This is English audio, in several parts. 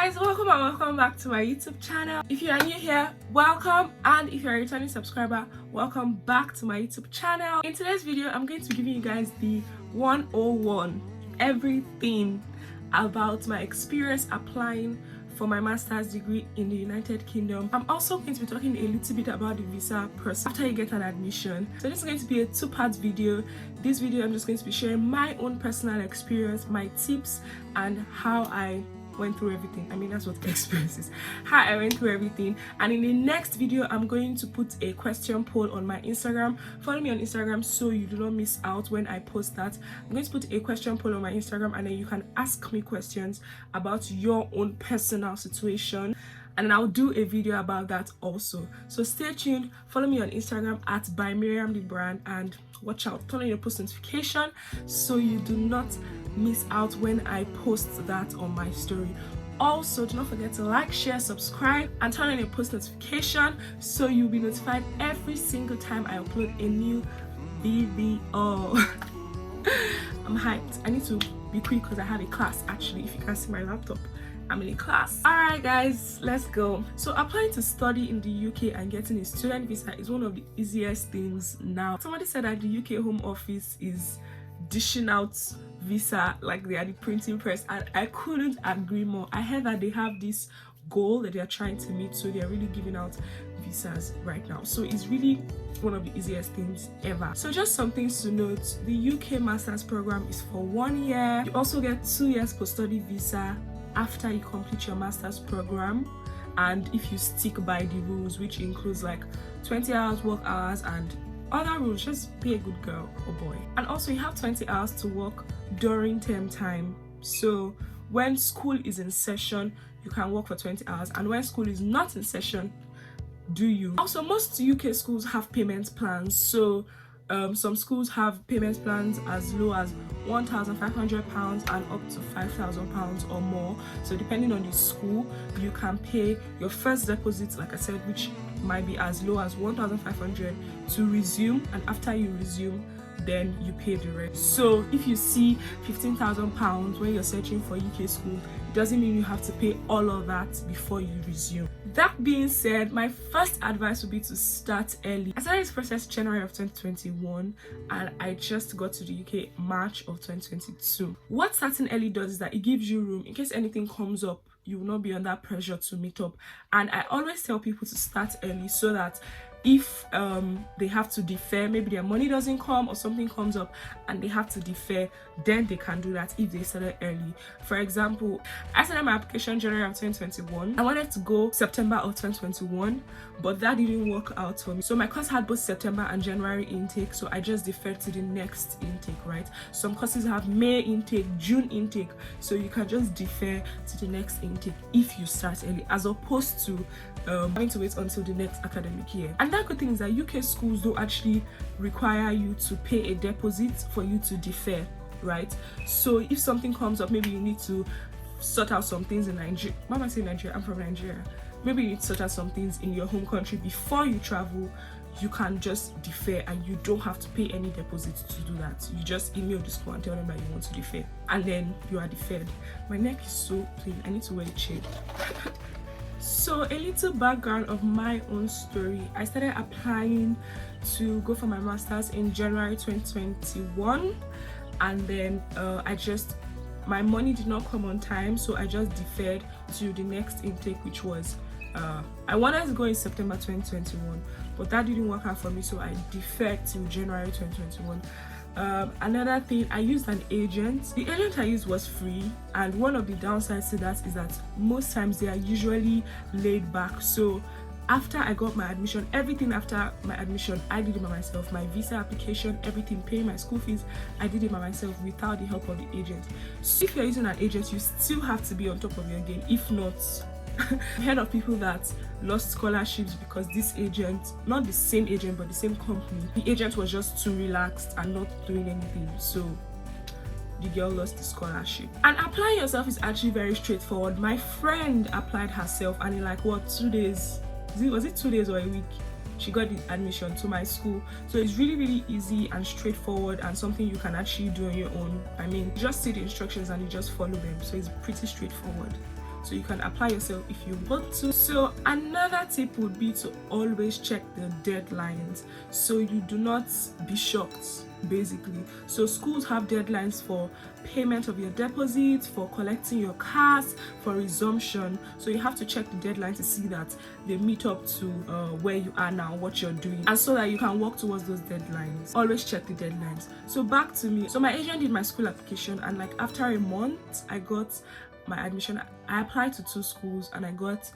guys, welcome and welcome back to my YouTube channel. If you are new here, welcome, and if you're a returning subscriber, welcome back to my YouTube channel. In today's video, I'm going to be giving you guys the 101, everything about my experience applying for my master's degree in the United Kingdom. I'm also going to be talking a little bit about the visa process after you get an admission. So this is going to be a two-part video. This video I'm just going to be sharing my own personal experience, my tips, and how I went through everything. I mean, that's what experience is, how I went through everything. And in the next video, I'm going to put a question poll on my Instagram. Follow me on Instagram so you do not miss out when I post that. I'm going to put a question poll on my Instagram, and then you can ask me questions about your own personal situation, and I'll do a video about that also. So stay tuned. Follow me on Instagram at @themariammomoh, and watch out, turn on your post notification so you do not miss out when I post that on my story. Also, do not forget to like, share, subscribe, and turn on your post notification so you'll be notified every single time I upload a new video. I'm hyped. I need to be quick because I have a class. Actually, if you can see my laptop, I'm in a class. Alright guys, let's go. So applying to study in the UK and getting a student visa is one of the easiest things now. Somebody said that the UK Home Office is dishing out visa like they are the printing press, and I couldn't agree more. I heard that they have this goal that they are trying to meet, so they are really giving out visas right now. So it's really one of the easiest things ever. So just some things to note: the UK Masters program is for 1 year. You also get 2 years post-study visa after you complete your master's program, and if you stick by the rules, which includes like 20 hours work hours and other rules, just be a good girl or boy. And also you have 20 hours to work during term time. So when school is in session, you can work for 20 hours, and when school is not in session, do you. Also, most UK schools have payment plans. So some schools have payment plans as low as £1,500 and up to £5,000 or more. So depending on the school, you can pay your first deposit, like I said, which might be as low as 1,500 to resume, and after you resume, then you pay the rest. So if you see £15,000 when you're searching for UK school, it doesn't mean you have to pay all of that before you resume. That being said, my first advice would be to start early. I started this process January of 2021, and I just got to the UK March of 2022. What starting early does is that it gives you room in case anything comes up. You will not be under pressure to meet up. And I always tell people to start early so that if they have to defer, maybe their money doesn't come or something comes up and they have to defer, then they can do that if they started early. For example, I started my application January of 2021. I wanted to go September of 2021, but that didn't work out for me. So my course had both September and January intake, so I just deferred to the next intake, right? Some courses have May intake, June intake, so you can just defer to the next intake if you start early, as opposed to having to wait until the next academic year. And that good thing is that UK schools don't actually require you to pay a deposit for you to defer, right? So if something comes up, maybe you need to sort out some things in Nigeria. Why am I saying Nigeria? I'm from Nigeria. Maybe you need to sort out some things in your home country before you travel. You can just defer, and you don't have to pay any deposit to do that. You just email the school and tell them that you want to defer, and then you are deferred. My neck is so plain. I need to wear a chain. So a little background of my own story. I started applying to go for my master's in January 2021, and then my money did not come on time, so I just deferred to the next intake, which was I wanted to go in September 2021, but that didn't work out for me, so I deferred to January 2021. Another thing, I used an agent. The agent I used was free, and one of the downsides to that is that most times they are usually laid back. So after I got my admission, everything after my admission, I did it by myself. My visa application, everything, paying my school fees, I did it by myself without the help of the agent. So if you're using an agent, you still have to be on top of your game. If not, I've heard of people that lost scholarships because this agent, not the same agent but the same company, the agent was just too relaxed and not doing anything, so the girl lost the scholarship. And applying yourself is actually very straightforward. My friend applied herself, and in like what, 2 days, was it 2 days or a week, she got the admission to my school. So it's really easy and straightforward, and something you can actually do on your own. I mean, you just see the instructions and you just follow them, so it's pretty straightforward. so you can apply yourself if you want to. So another tip would be to always check the deadlines so you do not be shocked, basically. So schools have deadlines for payment of your deposits, for collecting your cars, for resumption. So you have to check the deadline to see that they meet up to where you are now, what you're doing, and so that you can work towards those deadlines. Always check the deadlines. So back to me. So my agent did my school application, and like after a month I got my admission. I applied to 2 schools and I got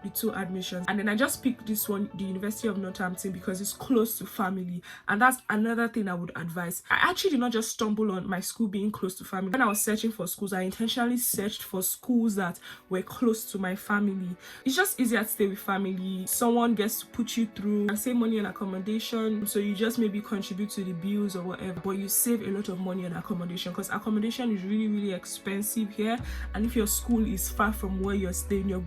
the 2 admissions, and then I just picked this one, the University of Northampton, because it's close to family. And that's another thing I would advise. I actually did not just stumble on my school being close to family. When I was searching for schools, I intentionally searched for schools that were close to my family. It's just easier to stay with family. Someone gets to put you through and save money on accommodation, so you just maybe contribute to the bills or whatever, but you save a lot of money on accommodation, because accommodation is really expensive here. And if your school is far from where you're staying, you're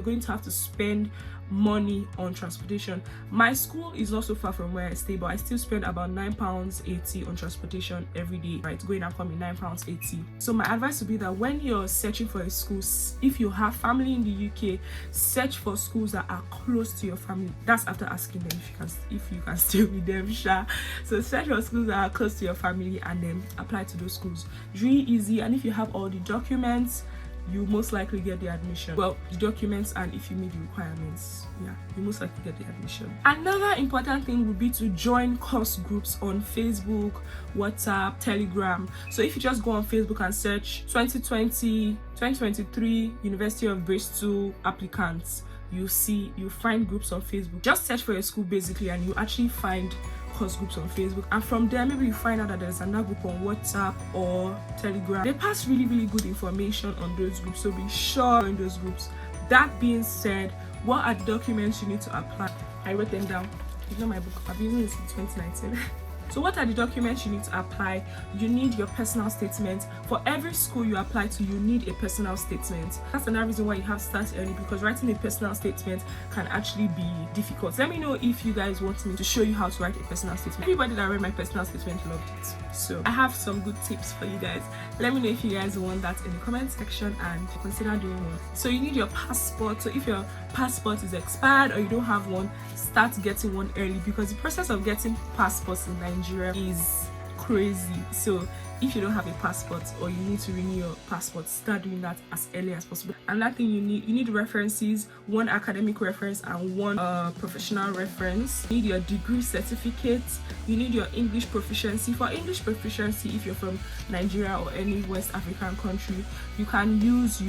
going to have to spend money on transportation. My school is not so far from where I stay, but I still spend about £9.80 on transportation every day, right? Going and coming, £9.80. So my advice would be that when you're searching for a school, if you have family in the UK, search for schools that are close to your family. That's after asking them if you can stay with them, sure. So search for schools that are close to your family and then apply to those schools. It's really easy, and if you have all the documents, you most likely get the admission. Well, the documents, and if you meet the requirements, yeah, you most likely get the admission. Another important thing would be to join course groups on Facebook, WhatsApp, Telegram. So if you just go on Facebook and search 2023 University of Bristol applicants, you find groups on Facebook. Just search for your school basically, and you actually find course groups on Facebook, and from there maybe you find out that there's another group on WhatsApp or Telegram. They pass really good information on those groups, so be sure in those groups. That being said, what are the documents you need to apply? I wrote them down. It's not my book, I've been using this in 2019. So what are the documents you need to apply? You need your personal statement. For every school you apply to, you need a personal statement. That's another reason why you have to start early, because writing a personal statement can actually be difficult. Let me know if you guys want me to show you how to write a personal statement. Everybody that read my personal statement loved it. So I have some good tips for you guys. Let me know if you guys want that in the comment section and consider doing one. So you need your passport. So if your passport is expired or you don't have one, start getting one early, because the process of getting passports in Nigeria is crazy. So if you don't have a passport or you need to renew your passport, start doing that as early as possible. Another thing you need references, 1 academic reference and 1 professional reference. You need your degree certificate. You need your English proficiency. For English proficiency, if you're from Nigeria or any West African country, you can use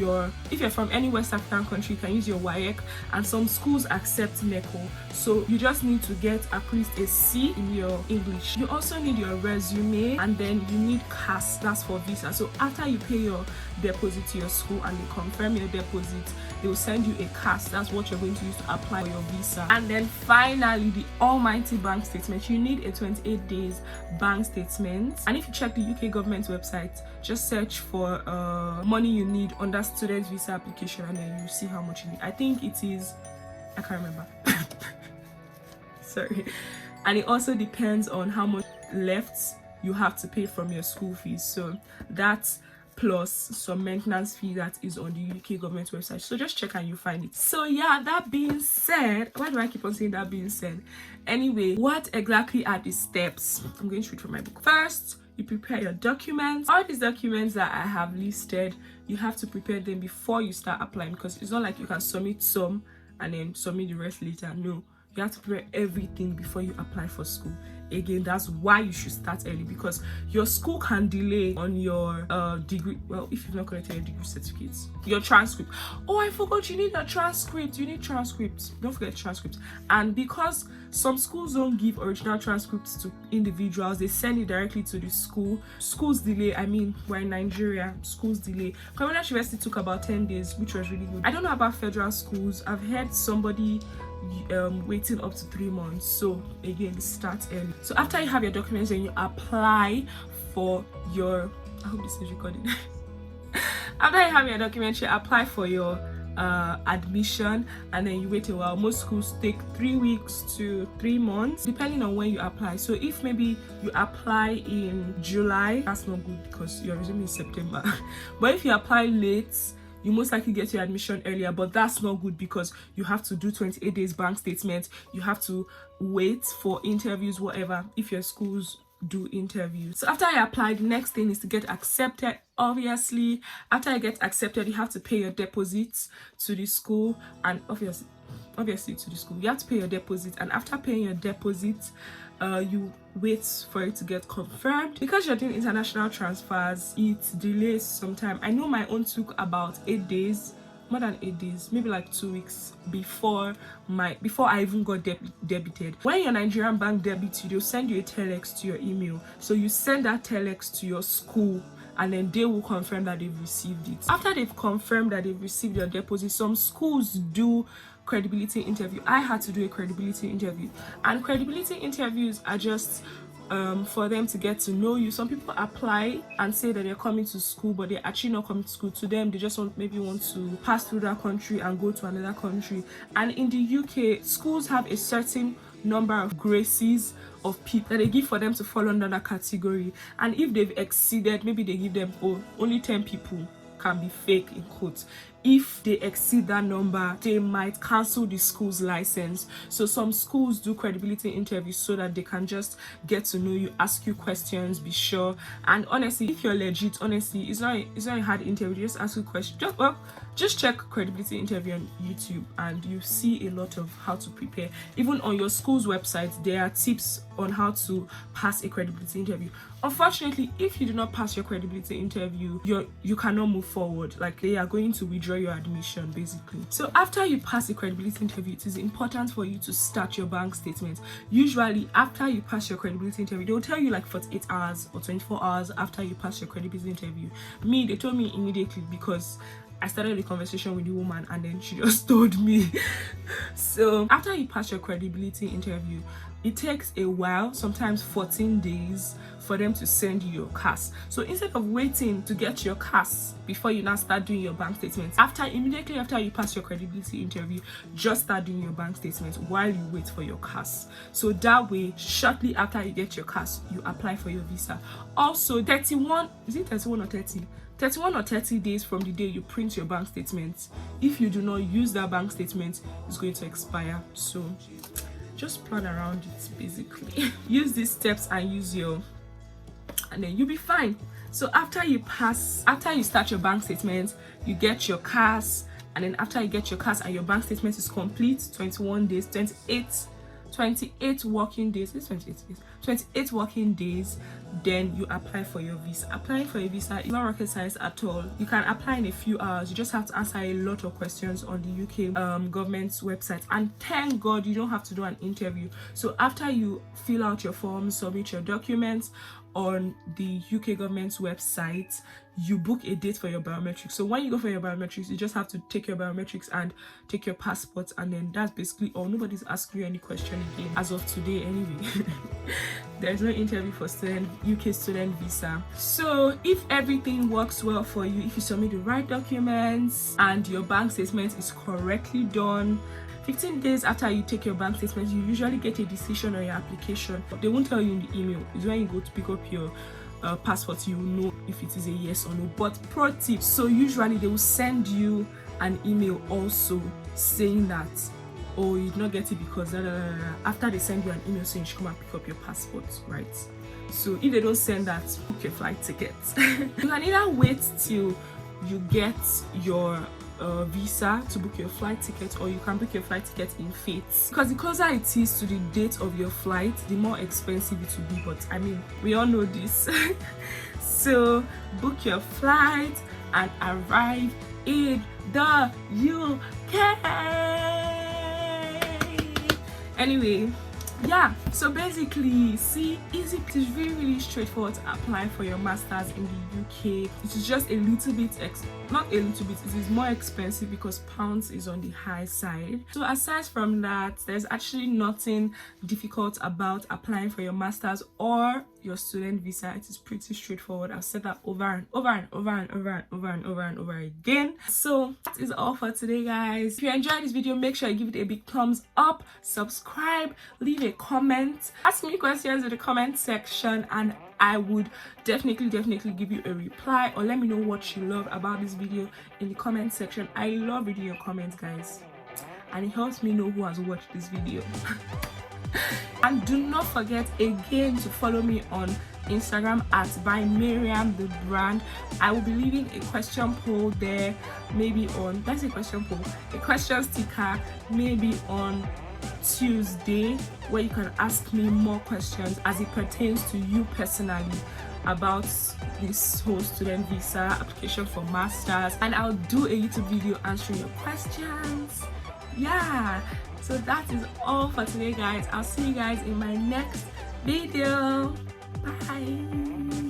if you're from any West African country, you can use your WAEC, and some schools accept NECO. So you just need to get at least a C in your English. You also need your resume, and then you need CAS, that's for visa. So after you pay your deposit to your school and they confirm your deposit, they will send you a CAS. That's what you're going to use to apply for your visa. And then finally, the almighty bank statement. You need a 28 days bank statement. And if you check the UK government website, just search for money you need under student visa application, and then you see how much you need. I think it is, I can't remember. Sorry. And it also depends on how much left you have to pay from your school fees. So that's plus some maintenance fee that is on the UK government website. So just check and you find it. So yeah, that being said, why do I keep on saying that being said? Anyway, what exactly are the steps? I'm going to read from my book. First, you prepare your documents. All these documents that I have listed, you have to prepare them before you start applying, because it's not like you can submit some and then submit the rest later. No, you have to prepare everything before you apply for school. Again, that's why you should start early, because your school can delay on your degree. Well, if you've not collected your degree certificates, your transcript. Oh, I forgot, you need a transcript. You need transcripts. Don't forget transcripts. And because some schools don't give original transcripts to individuals, they send it directly to the school. Schools delay. I mean, we're in Nigeria. Schools delay. Commonwealth University took about 10 days, which was really good. I don't know about federal schools. I've heard somebody waiting up to 3 months. So again, start early. So after you have your documents, then you apply for your, I hope this is recording. After you have your documents, you apply for your admission, and then you wait a while. Most schools take 3 weeks to 3 months depending on when you apply. So if maybe you apply in July, that's not good because your resume is September. But if you apply late, you most likely get your admission earlier, but that's not good because you have to do 28 days bank statement, you have to wait for interviews, whatever, if your schools do interviews. So after I applied, the next thing is to get accepted. Obviously, after I get accepted, you have to pay your deposits to the school, and obviously to the school you have to pay your deposit, and after paying your deposit you wait for it to get confirmed. Because you're doing international transfers, it delays sometime. I know my own took about 8 days, more than 8 days, maybe like 2 weeks before I even got debited. When your Nigerian bank debits you, they'll send you a telex to your email, so you send that telex to your school and then they will confirm that they've received it. After they've confirmed that they've received your deposit, some schools do credibility interview. I had to do a credibility interview, and credibility interviews are just for them to get to know you. Some people apply and say that they're coming to school, but they're actually not coming to school. To them, they just maybe want to pass through that country and go to another country. And in the UK, schools have a certain number of graces of people that they give for them to fall under that category, and if they've exceeded, maybe they give them only 10 people can be fake in quotes. If they exceed that number, they might cancel the school's license. So some schools do credibility interviews so that they can just get to know you, ask you questions, be sure. And honestly, if you're legit, honestly, it's not a hard interview. Just ask you questions. Just check credibility interview on YouTube and you see a lot of how to prepare. Even on your school's website, there are tips on how to pass a credibility interview. Unfortunately, if you do not pass your credibility interview, you cannot move forward. Like, they are going to withdraw your admission basically. So after you pass the credibility interview, it is important for you to start your bank statement. Usually after you pass your credibility interview, they'll tell you like 48 hours or 24 hours after you pass your credibility interview. They told me immediately because I started a conversation with the woman and then she just told me. So after you pass your credibility interview, it takes a while, sometimes 14 days, for them to send you your CAS. So instead of waiting to get your CAS before you now start doing your bank statements, immediately after you pass your credibility interview, just start doing your bank statements while you wait for your CAS. So that way, shortly after you get your CAS, you apply for your visa. Also, 31 or 30 days from the day you print your bank statement, if you do not use that bank statement, it's going to expire. So just plan around it basically. Use these steps and then you'll be fine. So after you start your bank statement, you get your CAS, and then after you get your CAS and your bank statement is complete, 28 working days, 28 working days, then you apply for your visa. Applying for a visa is not rocket science at all. You can apply in a few hours. You just have to answer a lot of questions on the UK government's website, and thank God you don't have to do an interview. So after you fill out your forms, submit your documents on the UK government's website, you book a date for your biometrics. So when you go for your biometrics, you just have to take your biometrics and take your passport, and then that's basically all. Nobody's asking you any question again as of today anyway. There's no interview for UK student visa. So if everything works well for you, if you submit the right documents and your bank statement is correctly done, 15 days after you take your bank statement, you usually get a decision on your application. They won't tell you in the email. It's when you go to pick up your passport, you will know if it is a yes or no. But pro tip, so usually they will send you an email also saying that, oh, you did not get it because after they send you an email saying you should come and pick up your passport, right? So if they don't send that, book your flight tickets. You can either wait till you get your visa to book your flight ticket, or you can book your flight ticket in fates, because the closer it is to the date of your flight, the more expensive it will be. But I mean, we all know this. So book your flight and arrive in the UK. Anyway, yeah, so basically, see, easy. It is really straightforward to apply for your masters in the UK. It is just a little bit not a little bit, it is more expensive because pounds is on the high side. So aside from that, there's actually nothing difficult about applying for your masters or your student visa. It is pretty straightforward. I've said that over and over and over and over and over and over and over again. So that is all for today, guys. If you enjoyed this video, make sure you give it a big thumbs up, subscribe, leave a comment, ask me questions in the comment section, and I would definitely give you a reply, or let me know what you love about this video in the comment section. I love reading your comments, guys, and it helps me know who has watched this video. And do not forget again to follow me on Instagram at @themariammomoh. I will be leaving a question poll there, maybe on, that's a question poll, a question sticker, maybe on Tuesday, where you can ask me more questions as it pertains to you personally about this whole student visa application for masters, and I'll do a YouTube video answering your questions. Yeah, so that is all for today, guys. I'll see you guys in my next video. Bye.